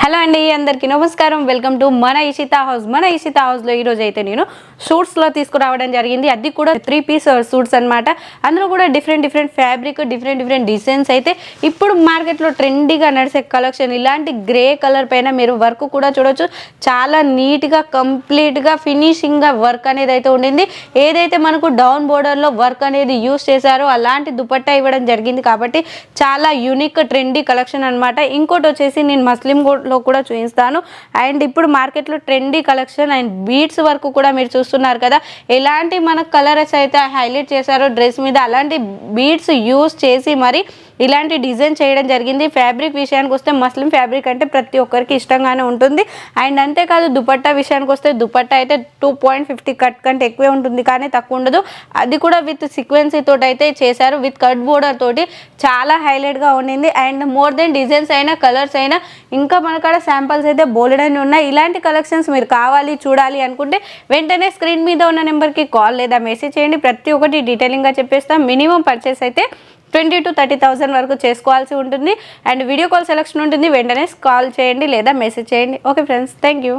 Hello అండి, అందరికీ నమస్కారం. వెల్కమ్ టు మన ఇషితా హౌస్. మన ఇషితా హౌస్లో ఈరోజు అయితే నేను సూట్స్లో తీసుకురావడం జరిగింది. అది కూడా 3 పీస్ సూట్స్ అనమాట. అందులో కూడా డిఫరెంట్ ఫ్యాబ్రిక్, డిఫరెంట్ డిజైన్స్ అయితే ఇప్పుడు మార్కెట్లో ట్రెండీగా నడిచే కలెక్షన్. ఇలాంటి గ్రే కలర్ పైన మీరు వర్క్ కూడా చూడొచ్చు. చాలా నీట్గా కంప్లీట్గా ఫినిషింగ్గా వర్క్ అనేది అయితే ఉండింది. ఏదైతే మనకు డౌన్ బోర్డర్లో వర్క్ అనేది యూస్ చేశారో అలాంటి దుపట్టా ఇవ్వడం జరిగింది. కాబట్టి చాలా యూనిక్ ట్రెండీ కలెక్షన్ అనమాట. ఇంకోటి వచ్చేసి నేను మస్లిం లో కూడా చూపిస్తాను. అండ్ ఇప్పుడు మార్కెట్లో trendy collection and beads work కూడా మీరు చూస్తున్నారు కదా. ఎలాంటి మన కలర్స్ అయితే హైలైట్ చేశారో డ్రెస్ మీద అలాంటి బీడ్స్ యూస్ చేసి మరి ఇలాంటి డిజైన్ చేయడం జరిగింది. ఫ్యాబ్రిక్ విషయానికి వస్తే మస్లిం ఫ్యాబ్రిక్ అంటే ప్రతి ఒక్కరికి ఇష్టంగానే ఉంటుంది. అండ్ అంతేకాదు దుపట్టా విషయానికి వస్తే దుపట్టా అయితే 2.50 కట్ కంటే ఎక్కువే ఉంటుంది, కానీ తక్కువ ఉండదు. అది కూడా విత్ సీక్వెన్సీ తోటి అయితే చేశారు, విత్ కట్ బోర్డర్ తోటి చాలా హైలైట్గా ఉండింది. అండ్ మోర్ దెన్ డిజైన్స్ అయినా కలర్స్ అయినా ఇంకా మనకాడ శాంపిల్స్ అయితే బోలెడని ఉన్నాయి. ఇలాంటి కలెక్షన్స్ మీరు కావాలి చూడాలి అనుకుంటే వెంటనే స్క్రీన్ మీద ఉన్న నెంబర్కి కాల్ లేదా మెసేజ్ చేయండి. ప్రతి ఒక్కటి డీటెయిలింగ్గా చెప్పేస్తాం. మినిమం పర్చేస్ అయితే 20,000 to 30,000 వరకు చేసుకోవాల్సి ఉంటుంది. అండ్ వీడియో కాల్ సెలెక్షన్ ఉంటుంది. వెంటనే కాల్ చేయండి లేదా మెసేజ్ చేయండి. Okay friends, thank you.